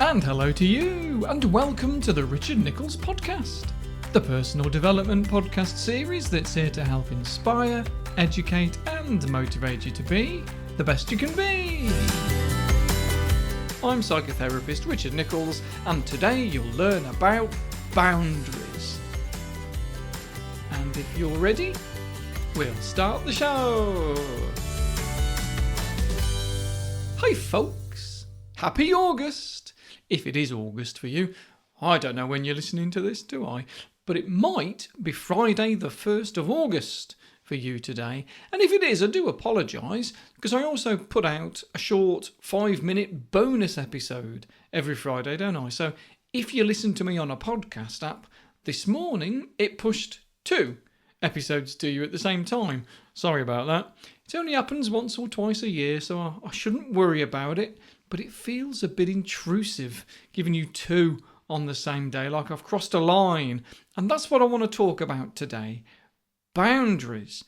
And hello to you, and welcome to the Richard Nichols Podcast, the personal development podcast series that's here to help inspire, educate, and motivate you to be the best you can be. I'm psychotherapist Richard Nichols, and today you'll learn about boundaries. And if you're ready, we'll start the show. Hi folks, happy August. If it is August for you, I don't know when you're listening to this, do I? But it might be Friday the 1st of August for you today. And if it is, I do apologise, because I also put out a short 5-minute bonus episode every Friday, don't I? So if you listen to me on a podcast app, this morning it pushed 2 episodes to you at the same time. Sorry about that. It only happens once or twice a year, so I shouldn't worry about it. But it feels a bit intrusive, giving you 2 on the same day, like I've crossed a line. And that's what I want to talk about today. Boundaries.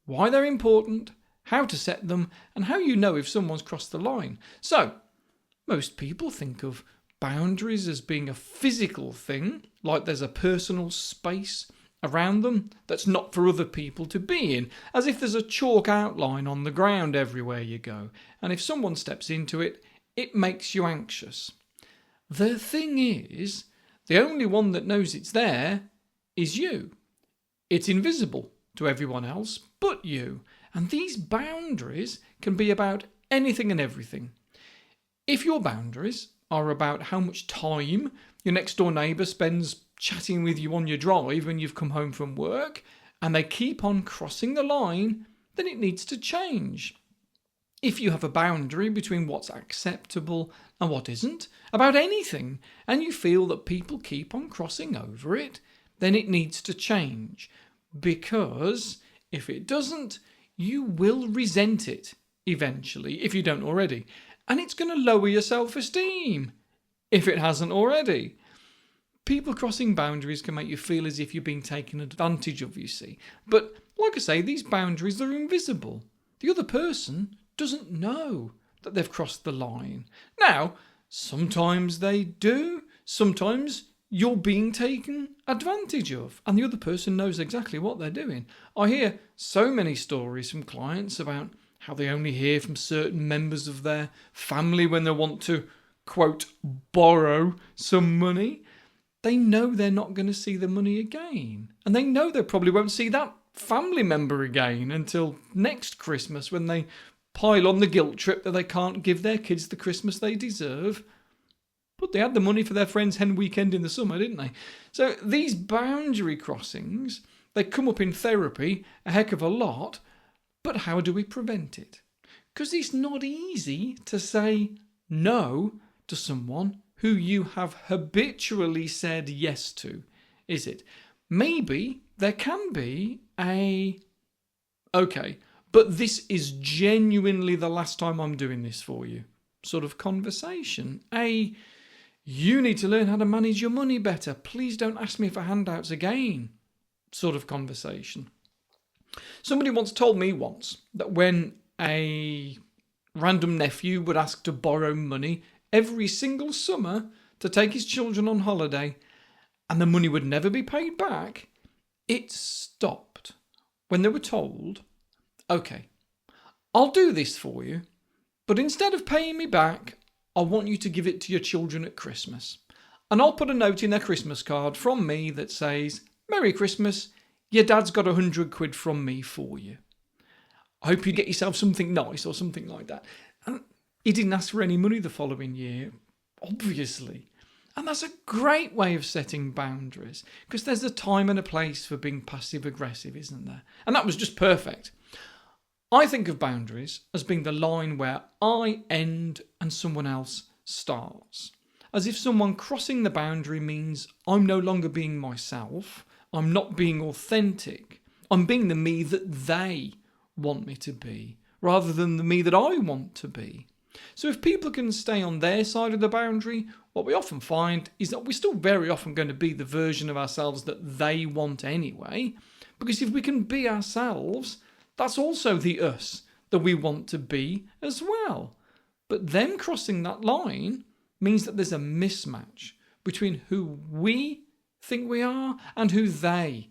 Why they're important, how to set them, and how you know if someone's crossed the line. So, most people think of boundaries as being a physical thing, like there's a personal space around them that's not for other people to be in, as if there's a chalk outline on the ground everywhere you go. And if someone steps into it, it makes you anxious. The thing is, the only one that knows it's there is you. It's invisible to everyone else but you. And these boundaries can be about anything and everything. If your boundaries are about how much time your next door neighbour spends chatting with you on your drive when you've come home from work, and they keep on crossing the line, then it needs to change. If you have a boundary between what's acceptable and what isn't, about anything, and you feel that people keep on crossing over it, then it needs to change. Because if it doesn't, you will resent it eventually, if you don't already. And it's going to lower your self-esteem, if it hasn't already. People crossing boundaries can make you feel as if you're being taken advantage of, you see. But like I say, these boundaries are invisible. The other person doesn't know that they've crossed the line. Now, sometimes they do. Sometimes you're being taken advantage of, and the other person knows exactly what they're doing. I hear so many stories from clients about how they only hear from certain members of their family when they want to, quote, borrow some money. They know they're not going to see the money again. And they know they probably won't see that family member again until next Christmas, when they pile on the guilt trip that they can't give their kids the Christmas they deserve. But they had the money for their friend's hen weekend in the summer, didn't they? So these boundary crossings, they come up in therapy a heck of a lot. But how do we prevent it? Because it's not easy to say no to someone who you have habitually said yes to, is it? Maybe there can be okay, but this is genuinely the last time I'm doing this for you sort of conversation. You need to learn how to manage your money better. Please don't ask me for handouts again sort of conversation. Somebody once told me that when a random nephew would ask to borrow money every single summer to take his children on holiday, and the money would never be paid back, it stopped when they were told, okay, I'll do this for you, but instead of paying me back, I want you to give it to your children at Christmas. And I'll put a note in their Christmas card from me that says, Merry Christmas, your dad's got 100 quid from me for you. I hope you get yourself something nice or something like that. And he didn't ask for any money the following year, obviously. And that's a great way of setting boundaries, because there's a time and a place for being passive-aggressive, isn't there? And that was just perfect. I think of boundaries as being the line where I end and someone else starts. As if someone crossing the boundary means I'm no longer being myself, I'm not being authentic, I'm being the me that they want me to be, rather than the me that I want to be. So if people can stay on their side of the boundary, what we often find is that we're still very often going to be the version of ourselves that they want anyway, because if we can be ourselves, that's also the us that we want to be as well. But them crossing that line means that there's a mismatch between who we think we are and who they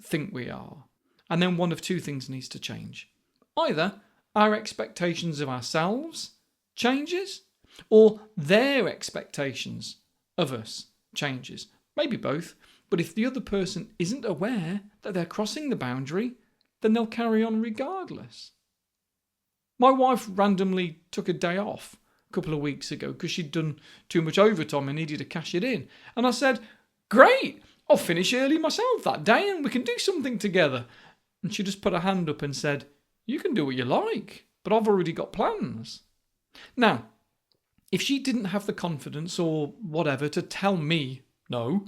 think we are. And then one of two things needs to change. Either our expectations of ourselves changes, or their expectations of us changes. Maybe both, but if the other person isn't aware that they're crossing the boundary, then they'll carry on regardless. My wife randomly took a day off a couple of weeks ago because she'd done too much overtime and needed to cash it in. And I said, great, I'll finish early myself that day and we can do something together. And she just put her hand up and said, you can do what you like, but I've already got plans. Now, if she didn't have the confidence or whatever to tell me no,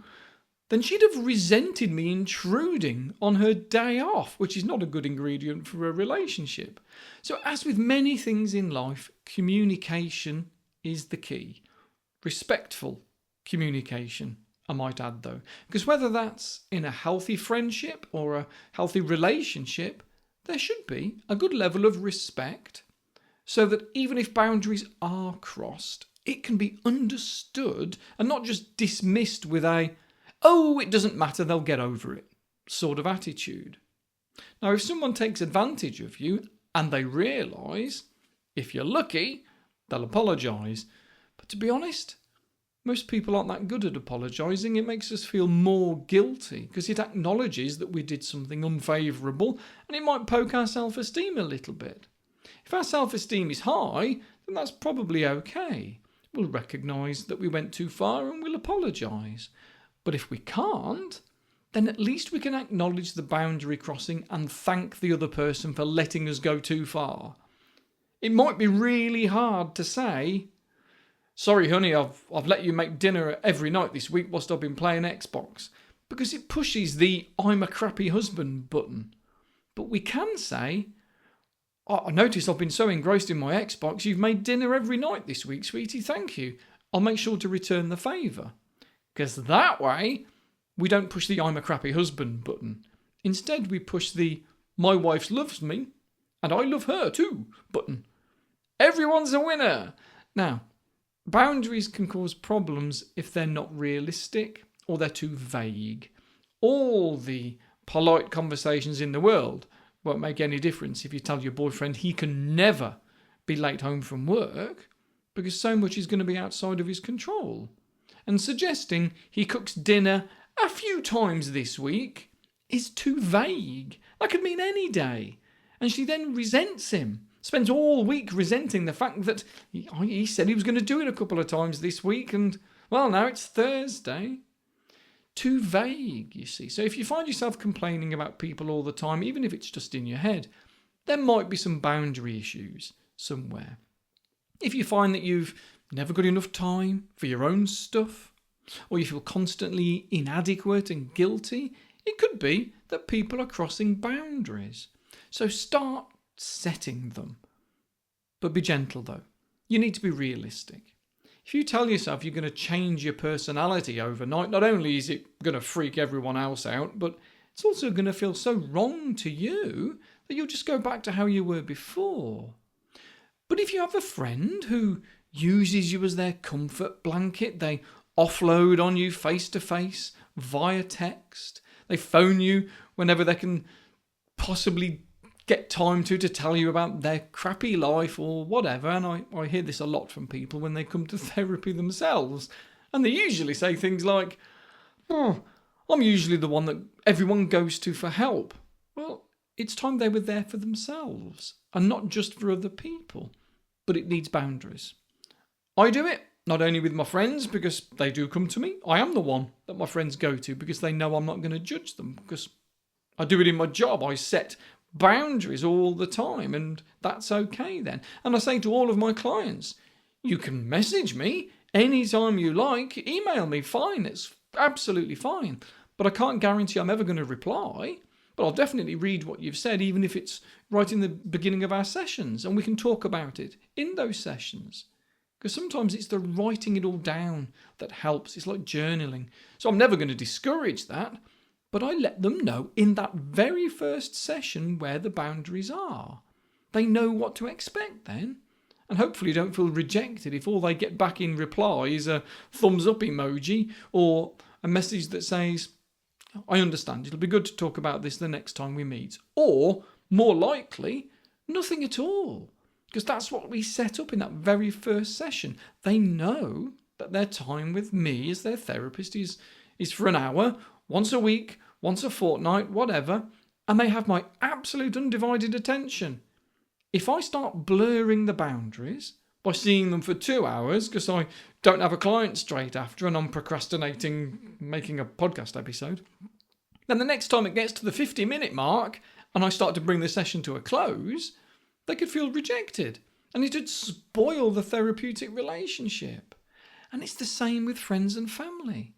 then she'd have resented me intruding on her day off, which is not a good ingredient for a relationship. So as with many things in life, communication is the key. Respectful communication, I might add though, because whether that's in a healthy friendship or a healthy relationship, there should be a good level of respect so that even if boundaries are crossed, it can be understood and not just dismissed with a, oh, it doesn't matter, they'll get over it sort of attitude. Now, if someone takes advantage of you and they realise, if you're lucky, they'll apologise. But to be honest, most people aren't that good at apologising. It makes us feel more guilty because it acknowledges that we did something unfavourable and it might poke our self-esteem a little bit. If our self-esteem is high, then that's probably okay. We'll recognise that we went too far and we'll apologise. But if we can't, then at least we can acknowledge the boundary crossing and thank the other person for letting us go too far. It might be really hard to say, sorry honey, I've let you make dinner every night this week whilst I've been playing Xbox, because it pushes the I'm a crappy husband button. But we can say, I noticed I've been so engrossed in my Xbox, you've made dinner every night this week, sweetie, thank you. I'll make sure to return the favour. Because that way, we don't push the I'm a crappy husband button. Instead, we push the my wife loves me and I love her too button. Everyone's a winner. Now, boundaries can cause problems if they're not realistic or they're too vague. All the polite conversations in the world won't make any difference if you tell your boyfriend he can never be late home from work because so much is going to be outside of his control. And suggesting he cooks dinner a few times this week is too vague. That could mean any day. And she then resents him, spends all week resenting the fact that he said he was going to do it a couple of times this week and, well, now it's Thursday. Too vague, you see. So if you find yourself complaining about people all the time, even if it's just in your head, there might be some boundary issues somewhere. If you find that you've never got enough time for your own stuff, or you feel constantly inadequate and guilty, it could be that people are crossing boundaries. So start setting them. But be gentle though. You need to be realistic. If you tell yourself you're going to change your personality overnight, not only is it going to freak everyone else out, but it's also going to feel so wrong to you that you'll just go back to how you were before. But if you have a friend who uses you as their comfort blanket, they offload on you face to face via text, they phone you whenever they can possibly get time to tell you about their crappy life or whatever, and I hear this a lot from people when they come to therapy themselves, and they usually say things like, oh, I'm usually the one that everyone goes to for help. Well, it's time they were there for themselves and not just for other people, but it needs boundaries. I do it not only with my friends because they do come to me. I am the one that my friends go to because they know I'm not going to judge them, because I do it in my job. I set boundaries all the time, and that's okay then. And I say to all of my clients, you can message me anytime you like, email me, fine, it's absolutely fine. But I can't guarantee I'm ever going to reply, but I'll definitely read what you've said, even if it's right in the beginning of our sessions, and we can talk about it in those sessions. Because sometimes it's the writing it all down that helps. It's like journaling. So I'm never going to discourage that, but I let them know in that very first session where the boundaries are. They know what to expect then. And hopefully don't feel rejected if all they get back in reply is a thumbs up emoji or a message that says, I understand, it'll be good to talk about this the next time we meet. Or, more likely, nothing at all. Because that's what we set up in that very first session. They know that their time with me as their therapist is for an hour, once a week, once a fortnight, whatever, and they have my absolute undivided attention. If I start blurring the boundaries by seeing them for 2 hours because I don't have a client straight after and I'm procrastinating making a podcast episode, then the next time it gets to the 50-minute mark and I start to bring the session to a close, they could feel rejected and it would spoil the therapeutic relationship. And it's the same with friends and family.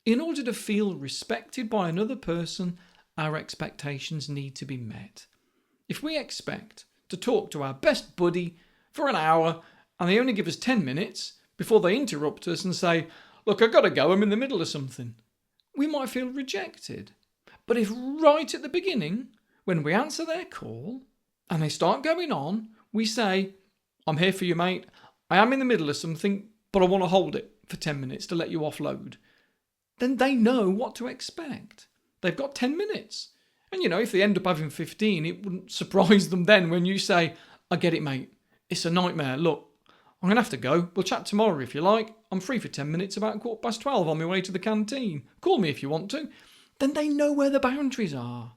In order to feel respected by another person, our expectations need to be met. If we expect to talk to our best buddy for an hour and they only give us 10 minutes before they interrupt us and say, look, I've got to go, I'm in the middle of something, we might feel rejected. But if right at the beginning, when we answer their call and they start going on, we say, I'm here for you, mate. I am in the middle of something, but I want to hold it for 10 minutes to let you offload. Then they know what to expect. They've got 10 minutes. And, if they end up having 15, it wouldn't surprise them then when you say, I get it, mate. It's a nightmare. Look, I'm going to have to go. We'll chat tomorrow if you like. I'm free for 10 minutes about 12:15 on my way to the canteen. Call me if you want to. Then they know where the boundaries are.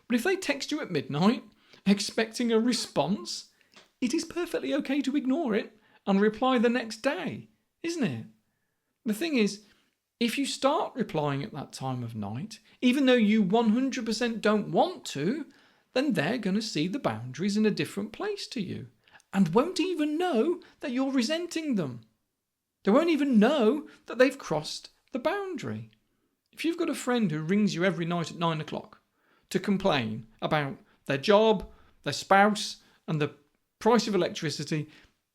But if they text you at midnight, expecting a response, it is perfectly okay to ignore it and reply the next day, isn't it? The thing is, if you start replying at that time of night, even though you 100% don't want to, then they're going to see the boundaries in a different place to you and won't even know that you're resenting them. They won't even know that they've crossed the boundary. If you've got a friend who rings you every night at 9 o'clock to complain about their job, their spouse, and the price of electricity,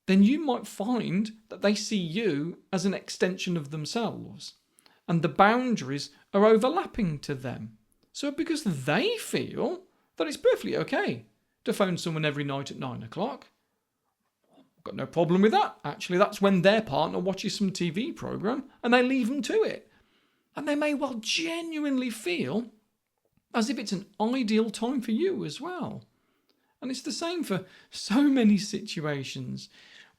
then you might find that they see you as an extension of themselves. And the boundaries are overlapping to them. So because they feel that it's perfectly okay to phone someone every night at 9 o'clock, I've got no problem with that. Actually, that's when their partner watches some TV programme and they leave them to it. And they may well genuinely feel as if it's an ideal time for you as well. And it's the same for so many situations.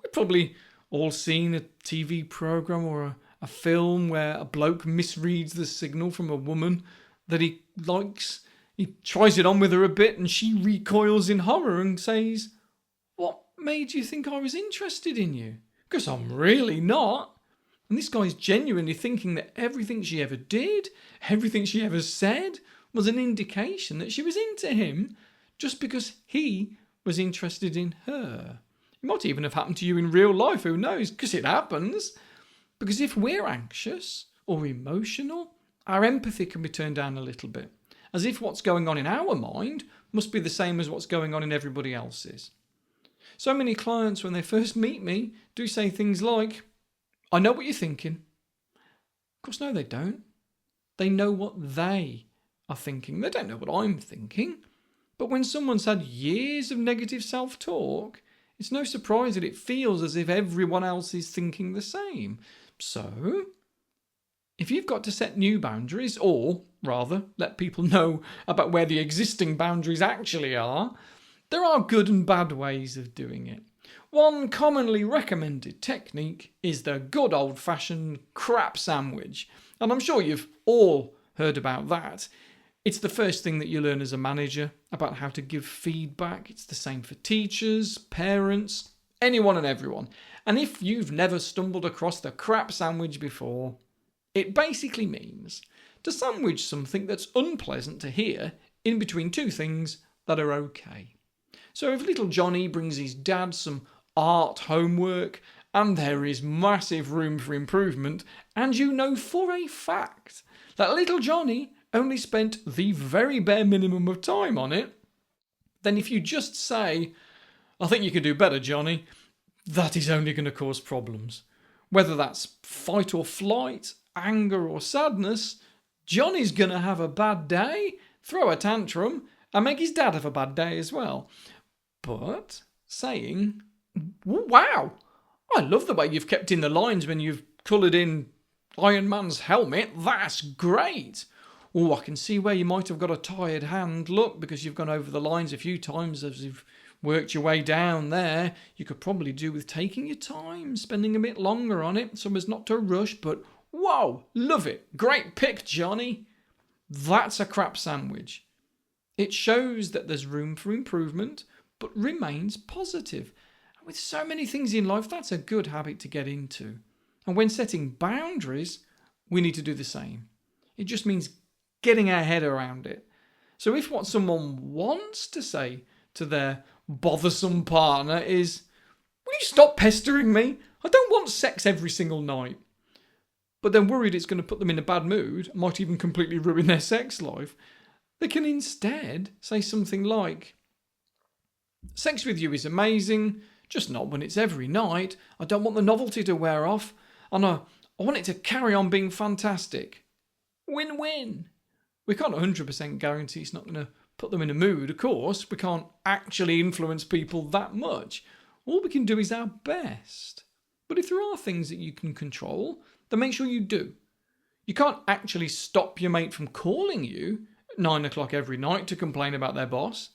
We've probably all seen a TV programme or a film where a bloke misreads the signal from a woman that he likes. He tries it on with her a bit and she recoils in horror and says, what made you think I was interested in you? Because I'm really not. And this guy's genuinely thinking that everything she ever did, everything she ever said, was an indication that she was into him just because he was interested in her. It might even have happened to you in real life, who knows? Because it happens. Because if we're anxious or emotional, our empathy can be turned down a little bit, as if what's going on in our mind must be the same as what's going on in everybody else's. So many clients, when they first meet me, do say things like, I know what you're thinking. Of course, no, they don't. They know what they are thinking. They don't know what I'm thinking. But when someone's had years of negative self-talk, it's no surprise that it feels as if everyone else is thinking the same. So, if you've got to set new boundaries, or rather, let people know about where the existing boundaries actually are, there are good and bad ways of doing it. One commonly recommended technique is the good old-fashioned crap sandwich. And I'm sure you've all heard about that. It's the first thing that you learn as a manager about how to give feedback. It's the same for teachers, parents, anyone and everyone. And if you've never stumbled across the crap sandwich before, it basically means to sandwich something that's unpleasant to hear in between two things that are okay. So if little Johnny brings his dad some art homework and there is massive room for improvement, and you know for a fact that little Johnny only spent the very bare minimum of time on it, then if you just say, I think you could do better, Johnny, that is only going to cause problems. Whether that's fight or flight, anger or sadness, Johnny's going to have a bad day, throw a tantrum, and make his dad have a bad day as well. But saying, Wow! I love the way you've kept in the lines when you've coloured in Iron Man's helmet. That's great! Oh, I can see where you might have got a tired hand. Look, because you've gone over the lines a few times as you've worked your way down there. You could probably do with taking your time, spending a bit longer on it, so as not to rush, but whoa, love it. Great pick, Johnny. That's a crap sandwich. It shows that there's room for improvement, but remains positive. And with so many things in life, that's a good habit to get into. And when setting boundaries, we need to do the same. It just means getting our head around it. So if what someone wants to say to their bothersome partner is, will you stop pestering me? I don't want sex every single night. But they're worried it's going to put them in a bad mood, might even completely ruin their sex life. They can instead say something like, sex with you is amazing, just not when it's every night. I don't want the novelty to wear off, and I want it to carry on being fantastic. Win-win. We can't 100% guarantee it's not going to put them in a mood, of course. We can't actually influence people that much. All we can do is our best. But if there are things that you can control, then make sure you do. You can't actually stop your mate from calling you at 9 o'clock every night to complain about their boss.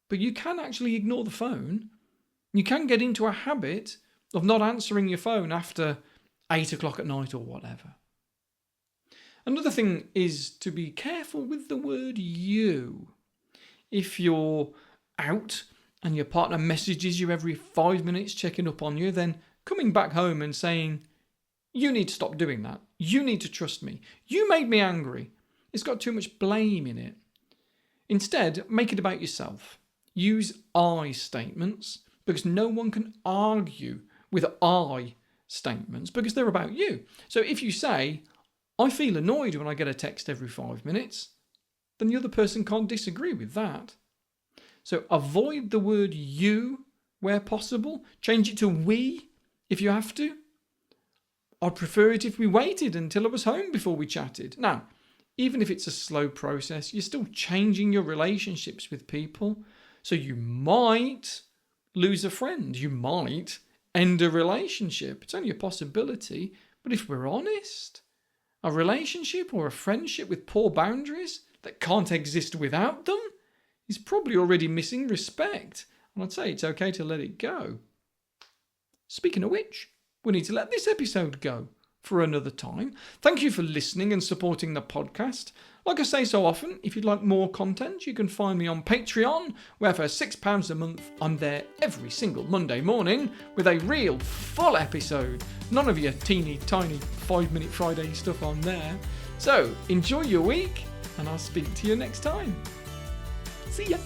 But you can actually ignore the phone. You can get into a habit of not answering your phone after 8 o'clock at night or whatever. Another thing is to be careful with the word you. If you're out and your partner messages you every 5 minutes checking up on you, then coming back home and saying, you need to stop doing that. You need to trust me. You made me angry. It's got too much blame in it. Instead, make it about yourself. Use I statements because no one can argue with I statements because they're about you. So if you say, I feel annoyed when I get a text every 5 minutes, then the other person can't disagree with that. So avoid the word you where possible. Change it to we if you have to. I'd prefer it if we waited until I was home before we chatted. Now, even if it's a slow process, you're still changing your relationships with people. So you might lose a friend. You might end a relationship. It's only a possibility. But if we're honest, a relationship or a friendship with poor boundaries that can't exist without them is probably already missing respect. And I'd say it's okay to let it go. Speaking of which, we need to let this episode go for another time. Thank you for listening and supporting the podcast. Like I say so often, if you'd like more content, you can find me on Patreon, where for £6 a month, I'm there every single Monday morning with a real full episode. None of your teeny tiny 5-minute Friday stuff on there. So enjoy your week, and I'll speak to you next time. See ya.